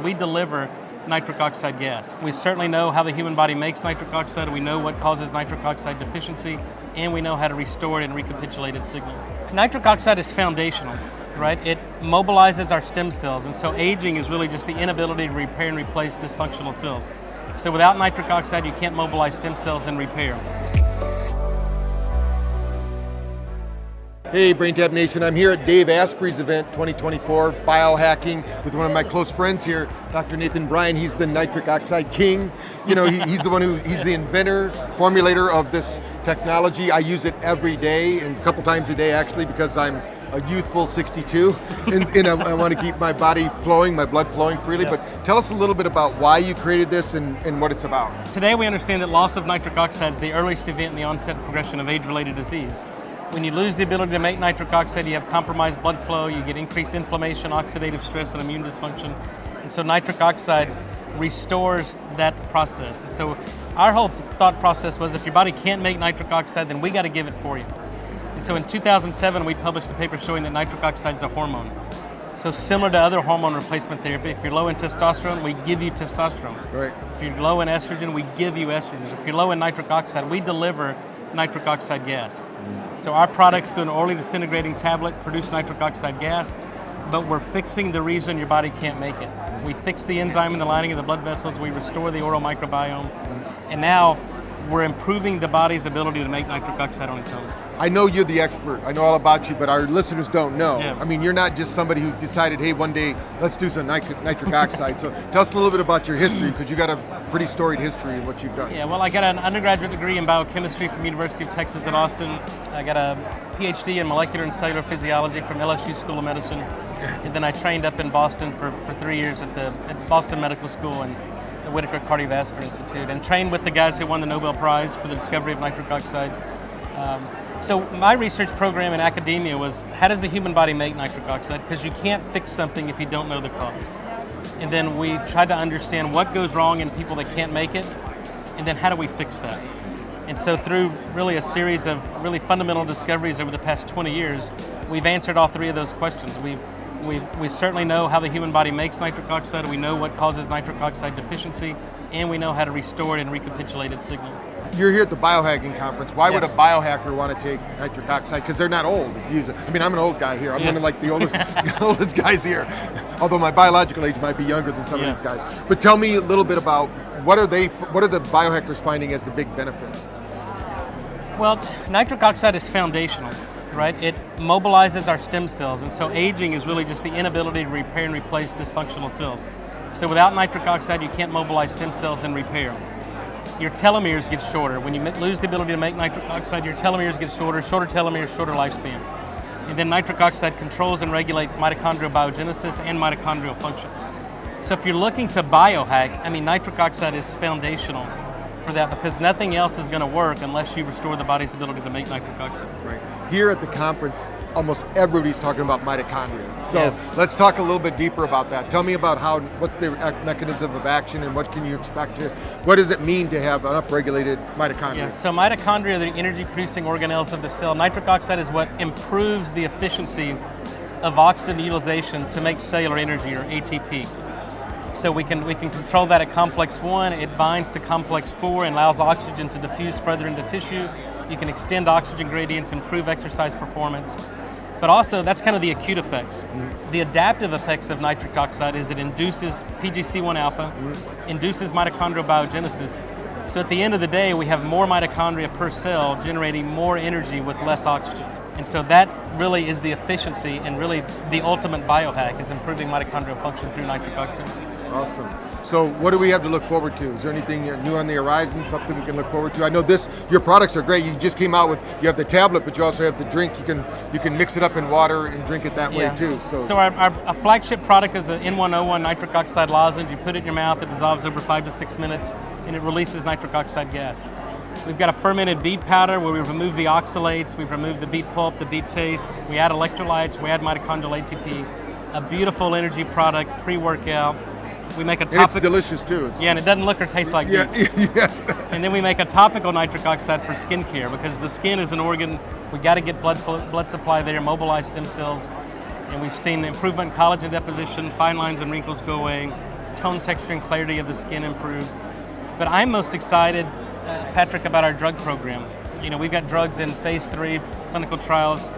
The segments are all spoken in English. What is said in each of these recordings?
We deliver nitric oxide gas. We certainly know how the human body makes nitric oxide, we know what causes nitric oxide deficiency, and we know how to restore it and recapitulate its signal. Nitric oxide is foundational, right? It mobilizes our stem cells, and so aging is really just the inability to repair and replace dysfunctional cells. So without nitric oxide, you can't mobilize stem cells and repair them. Hey BrainTap Nation, I'm here at Dave Asprey's event 2024, Biohacking, with one of my close friends here, Dr. Nathan Bryan. He's the nitric oxide king. You know, he's the inventor, formulator of this technology. I use it every day, and a couple times a day actually, because I'm a youthful 62, and I want to keep my body flowing, my blood flowing freely. Yeah. But tell us a little bit about why you created this and what it's about. Today we understand that loss of nitric oxide is the earliest event in the onset and progression of age-related disease. When you lose the ability to make nitric oxide, you have compromised blood flow, you get increased inflammation, oxidative stress, and immune dysfunction. And so nitric oxide restores that process. And so our whole thought process was, if your body can't make nitric oxide, then we got to give it for you. And so in 2007, we published a paper showing that nitric oxide is a hormone. So similar to other hormone replacement therapy, if you're low in testosterone, we give you testosterone. Right. If you're low in estrogen, we give you estrogen. If you're low in nitric oxide, we deliver nitric oxide gas. So our products, through an orally disintegrating tablet, produce nitric oxide gas, but we're fixing the reason your body can't make it. We fix the enzyme in the lining of the blood vessels, we restore the oral microbiome, and now we're improving the body's ability to make nitric oxide on its own. I know you're the expert, I know all about you, but our listeners don't know. Yeah. I mean, you're not just somebody who decided, hey, one day, let's do some nitric oxide. So tell us a little bit about your history, because you got a pretty storied history in what you've done. Yeah, well, I got an undergraduate degree in biochemistry from University of Texas at Austin. I got a Ph.D. in molecular and cellular physiology from LSU School of Medicine. And then I trained up in Boston for 3 years at Boston Medical School and the Whitaker Cardiovascular Institute, and trained with the guys who won the Nobel Prize for the discovery of nitric oxide. So my research program in academia was, how does the human body make nitric oxide? Because you can't fix something if you don't know the cause. And then we tried to understand what goes wrong in people that can't make it, and then how do we fix that? And so through really a series of really fundamental discoveries over the past 20 years, we've answered all three of those questions. We certainly know how the human body makes nitric oxide, we know what causes nitric oxide deficiency, and we know how to restore it and recapitulate its signal. You're here at the Biohacking Conference. Why would a Yeah. biohacker want to take nitric oxide? Because they're not old. I mean, I'm an old guy here. I'm Yeah. one of like the oldest guys here. Although my biological age might be younger than some Yeah. of these guys. But tell me a little bit about what are the biohackers finding as the big benefit? Well, nitric oxide is foundational, right? It mobilizes our stem cells, and so aging is really just the inability to repair and replace dysfunctional cells. So without nitric oxide, you can't mobilize stem cells and repair them. Your telomeres get shorter. When you lose the ability to make nitric oxide, your telomeres get shorter telomeres, shorter lifespan. And then nitric oxide controls and regulates mitochondrial biogenesis and mitochondrial function. So if you're looking to biohack, I mean, nitric oxide is foundational for that, because nothing else is going to work unless you restore the body's ability to make nitric oxide. Right. Here at the conference, almost everybody's talking about mitochondria. So Yeah. let's talk a little bit deeper about that. Tell me about what's the mechanism of action, and what can you expect what does it mean to have an upregulated mitochondria? Yeah, so mitochondria are the energy-producing organelles of the cell. Nitric oxide is what improves the efficiency of oxygen utilization to make cellular energy, or ATP. So we can control that at complex 1. It binds to complex 4 and allows oxygen to diffuse further into tissue. You can extend oxygen gradients, improve exercise performance. But also, that's kind of the acute effects. The adaptive effects of nitric oxide is it induces PGC1 alpha, induces mitochondrial biogenesis. So at the end of the day, we have more mitochondria per cell generating more energy with less oxygen. And so that really is the efficiency, and really the ultimate biohack is improving mitochondrial function through nitric oxide. Awesome. So what do we have to look forward to? Is there anything new on the horizon, something we can look forward to? I know your products are great. You just came out with, you have the tablet, but you also have the drink. You can mix it up in water and drink it that way too. So our flagship product is an N1O1 Nitric Oxide lozenge. You put it in your mouth, it dissolves over 5 to 6 minutes, and it releases nitric oxide gas. We've got a fermented beet powder where we've removed the oxalates, we've removed the beet pulp, the beet taste, we add electrolytes, we add mitochondrial ATP, a beautiful energy product, pre-workout. We make a topical. It's delicious too. And it doesn't look or taste like beets. Yes. And then we make a topical nitric oxide for skincare, because the skin is an organ. We got to get blood supply there, mobilize stem cells, and we've seen improvement in collagen deposition, fine lines and wrinkles go away. tone, texture, and clarity of the skin improve. But I'm most excited, Patrick, about our drug program. We've got drugs in phase 3 clinical trials.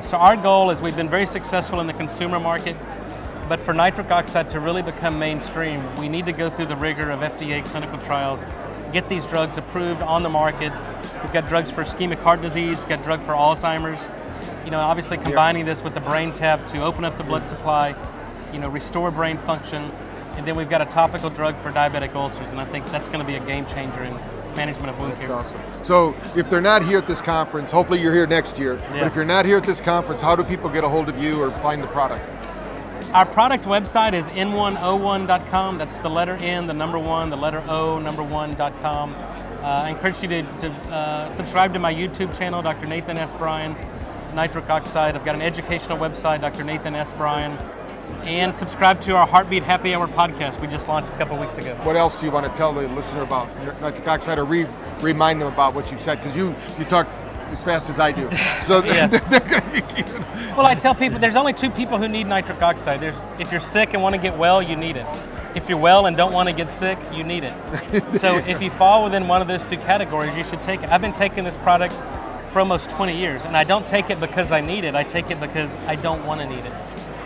So our goal is, we've been very successful in the consumer market, but for nitric oxide to really become mainstream, we need to go through the rigor of FDA clinical trials, get these drugs approved on the market. We've got drugs for ischemic heart disease, we've got drug for Alzheimer's. Obviously combining this with the BrainTap to open up the blood supply, restore brain function, and then we've got a topical drug for diabetic ulcers, and I think that's going to be a game changer in management of wound care. That's awesome. So if they're not here at this conference, hopefully you're here next year, but if you're not here at this conference, how do people get a hold of you or find the product? Our product website is N1O1.com. That's the letter N, the number 1, the letter O, number 1.com. I encourage you to subscribe to my YouTube channel, Dr. Nathan S. Bryan, Nitric Oxide. I've got an educational website, Dr. Nathan S. Bryan. And subscribe to our Heartbeat Happy Hour podcast we just launched a couple weeks ago. What else do you want to tell the listener about nitric oxide, or remind them about what you've said? Because you talk as fast as I do. So they're going to be keeping. Well, I tell people there's only 2 people who need nitric oxide. If you're sick and want to get well, you need it. If you're well and don't want to get sick, you need it. So if you fall within one of those 2 categories, you should take it. I've been taking this product for almost 20 years, and I don't take it because I need it. I take it because I don't want to need it.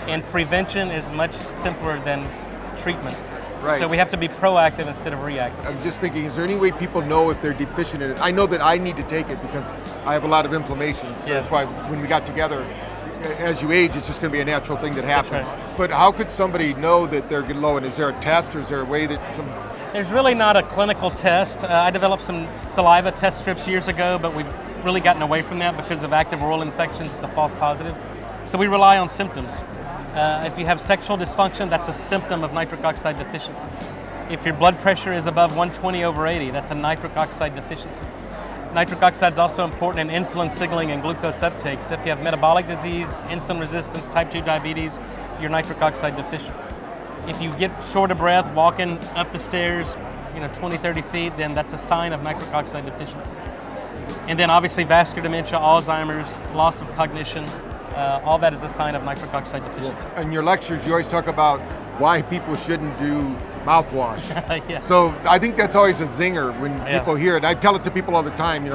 And prevention is much simpler than treatment. Right. So we have to be proactive instead of reactive. I'm just thinking, is there any way people know if they're deficient in it? I know that I need to take it because I have a lot of inflammation. So that's why when we got together, as you age, it's just going to be a natural thing that happens. Right. But how could somebody know that they're low? And is there a test, or is there a way that some... There's really not a clinical test. I developed some saliva test strips years ago, but we've really gotten away from that because of active oral infections. It's a false positive. So we rely on symptoms. If you have sexual dysfunction, that's a symptom of nitric oxide deficiency. If your blood pressure is above 120/80, that's a nitric oxide deficiency. Nitric oxide is also important in insulin signaling and glucose uptake. So if you have metabolic disease, insulin resistance, type 2 diabetes, you're nitric oxide deficient. If you get short of breath walking up the stairs, 20, 30 feet, then that's a sign of nitric oxide deficiency. And then obviously vascular dementia, Alzheimer's, loss of cognition, all that is a sign of nitric oxide deficiency. In your lectures, you always talk about why people shouldn't do mouthwash. Yeah. So I think that's always a zinger when people hear it. I tell it to people all the time,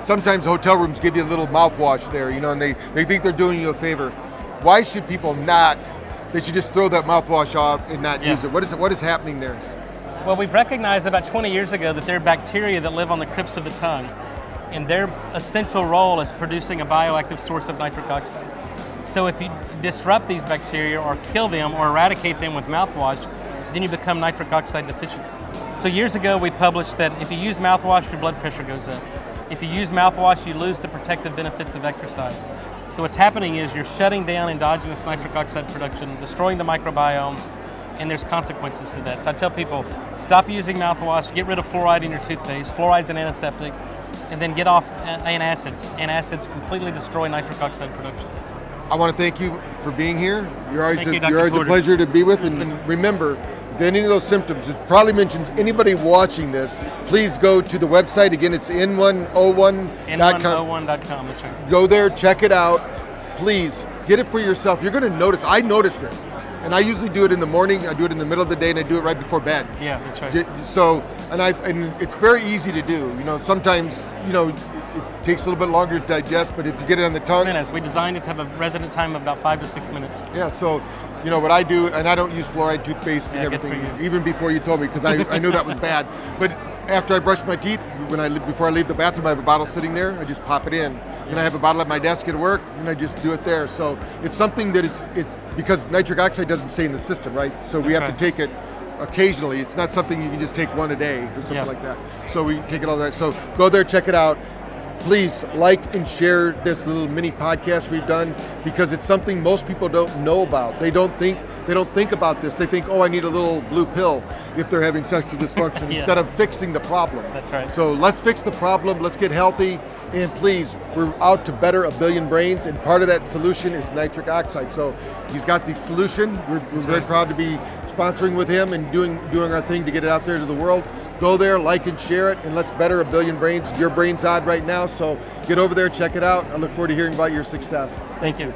sometimes hotel rooms give you a little mouthwash there, and they think they're doing you a favor. Why should people not? They should just throw that mouthwash off and not use it. What is happening there? Well, we've recognized about 20 years ago that there are bacteria that live on the crypts of the tongue, and their essential role is producing a bioactive source of nitric oxide. So if you disrupt these bacteria or kill them or eradicate them with mouthwash, then you become nitric oxide deficient. So years ago we published that if you use mouthwash, your blood pressure goes up. If you use mouthwash, you lose the protective benefits of exercise. So what's happening is you're shutting down endogenous nitric oxide production, destroying the microbiome, and there's consequences to that. So I tell people, stop using mouthwash, get rid of fluoride in your toothpaste. Fluoride's an antiseptic, and then get off antacids. Antacids completely destroy nitric oxide production. I want to thank you for being here. You're always Dr. a pleasure to be with. And remember, if any of those symptoms, it probably mentions anybody watching this, please go to the website. Again, it's N1O1.com. N1O1.com, that's right. Go there, check it out. Please, get it for yourself. You're going to notice. I notice it. And I usually do it in the morning, I do it in the middle of the day, and I do it right before bed. Yeah, that's right. So, and it's very easy to do. Sometimes, it takes a little bit longer to digest, but if you get it on the tongue. Minutes. We designed it to have a resident time of about 5 to 6 minutes. Yeah, so, what I do, and I don't use fluoride toothpaste and everything, even before you told me, because I knew that was bad. But after I brush my teeth, before I leave the bathroom, I have a bottle sitting there, I just pop it in. And I have a bottle at my desk at work, and I just do it there. So it's something that it's because nitric oxide doesn't stay in the system, right? So we have to take it occasionally. It's not something you can just take one a day or something like that. So we take it all the way. So go there, check it out. Please like and share this little mini podcast we've done, because it's something most people don't know about. They don't think about this. They think, I need a little blue pill if they're having sexual dysfunction instead of fixing the problem. That's right. So let's fix the problem. Let's get healthy. And please, we're out to better 1 billion brains, and part of that solution is nitric oxide. So he's got the solution. We're very proud to be sponsoring with him and doing our thing to get it out there to the world. Go there, like and share it, and let's better 1 billion brains. Your brain's odd right now, so get over there, check it out. I look forward to hearing about your success. Thank you.